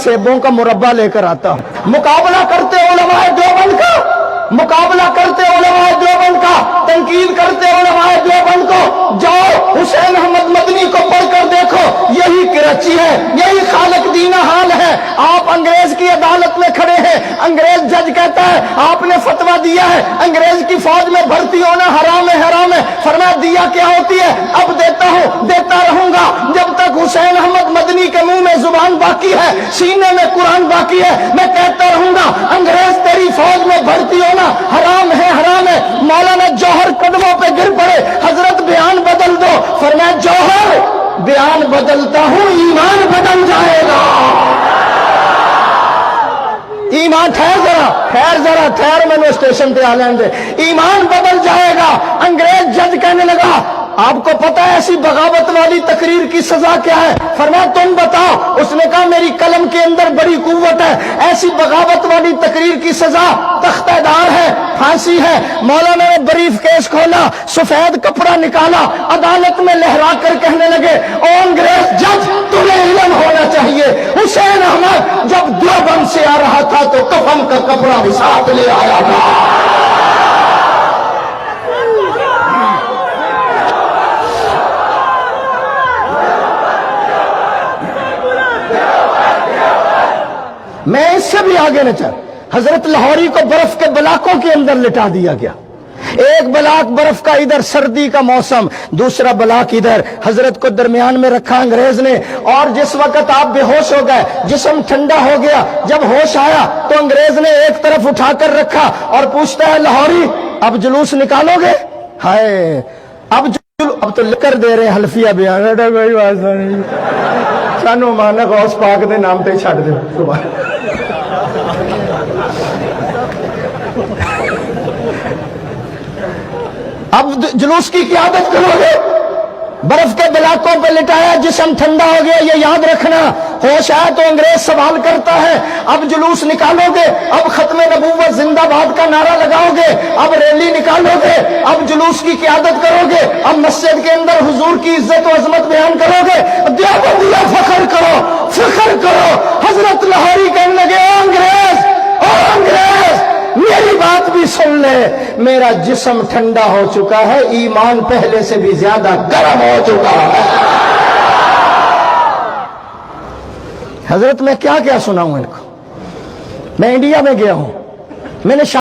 सेबों का मुरब्बा लेकर आता हूं। मुकाबला करते उलमाए देवबंद का, मुकाबला करते उलमाए देवबंद का, तनकीद करते उलमाए देवबंद को, जाओ हुसैन अहमद मदनी को पढ़कर देखो, यही कराची है, यही खालिक दीना हाल है। आप अंग्रेज की अदालत में खड़े हैं, अंग्रेज जज कहता है आपने फतवा दिया है अंग्रेज की फौज में भर्ती होना हराम है, हराम है। फरमाया दिया क्या होती है, अब देता हूं, देता रहूंगा जब तक हुसैन अहमद मदनी के मुंह में जुबान बाकी है, सीने में कुरान बाकी है, मैं कहता रहूंगा अंग्रेज तेरी फौज में भर्ती होना हराम है, हराम है। मौलाना जौहर कदमों पे गिर पड़े, हजरत बयान बदल दो। फरमाया जौहर बयान बदलता हूं, ईमान बदल जाएगा। ईमान ठहर जरा ठहर, मैंने स्टेशन पे आने दे, ईमान बदल जाएगा। अंग्रेज जज कहने लगा आपको पता है ऐसी बगावत वाली तकरीर की सजा क्या है? फरमाया तुम बताओ। उसने कहा मेरी कलम के अंदर बड़ी कुव्वत है, ऐसी बगावत वाली तकरीर की सजा तख्तेदार है, फांसी है। मौलाना ने ब्रीफ केस खोला, सफेद कपड़ा निकाला, अदालत में लहरा कर कहने लगे ओ अंग्रेज जज तुम्हें इल्म होना चाहिए, हुसैन अहमद जब देवबंद से आ रहा था तो कफन का कपड़ा भी साथ ले आया था। मैं इससे भी आगे न चल, हजरत लाहौरी को बर्फ के बलाकों के अंदर लिटा दिया गया। एक बलाक बर्फ का इधर सर्दी का मौसम, दूसरा बलाक इधर, हजरत को दरमियान में रखा अंग्रेज ने। और जिस वक्त आप बेहोश हो गए, जिस्म ठंडा हो गया, जब होश आया तो अंग्रेज ने एक तरफ उठाकर रखा और पूछता है लाहौरी अब जुलूस निकालोगे? हाय अब तो लिकर दे रहे हल्फिया बयान, कोई बात नहीं, सानू माना गौस पाक दे नाम पे छड़ दे। अब जुलूस की क़यादत करोगे? बर्फ के बिलाकों पे लिटाया, जिस्म ठंडा हो गया, ये याद रखना। होश आया तो अंग्रेज सवाल करता है अब जुलूस निकालोगे? अब खत्म नबूवत जिंदाबाद का नारा लगाओगे? अब रैली निकालोगे? अब जुलूस की क़यादत करोगे? अब मस्जिद के अंदर हुजूर की इज्जत और अजमत बयान करोगे? देवबंदिया फख्र करो, फख्र करो। हजरत लाहौरी कहने लगे ओ अंग्रेज मेरी बात भी सुन ले, मेरा जिस्म ठंडा हो चुका है, ईमान पहले से भी ज्यादा गर्म हो चुका है। हजरत मैं क्या क्या सुनाऊं इनको? मैं इंडिया में गया हूं, मैंने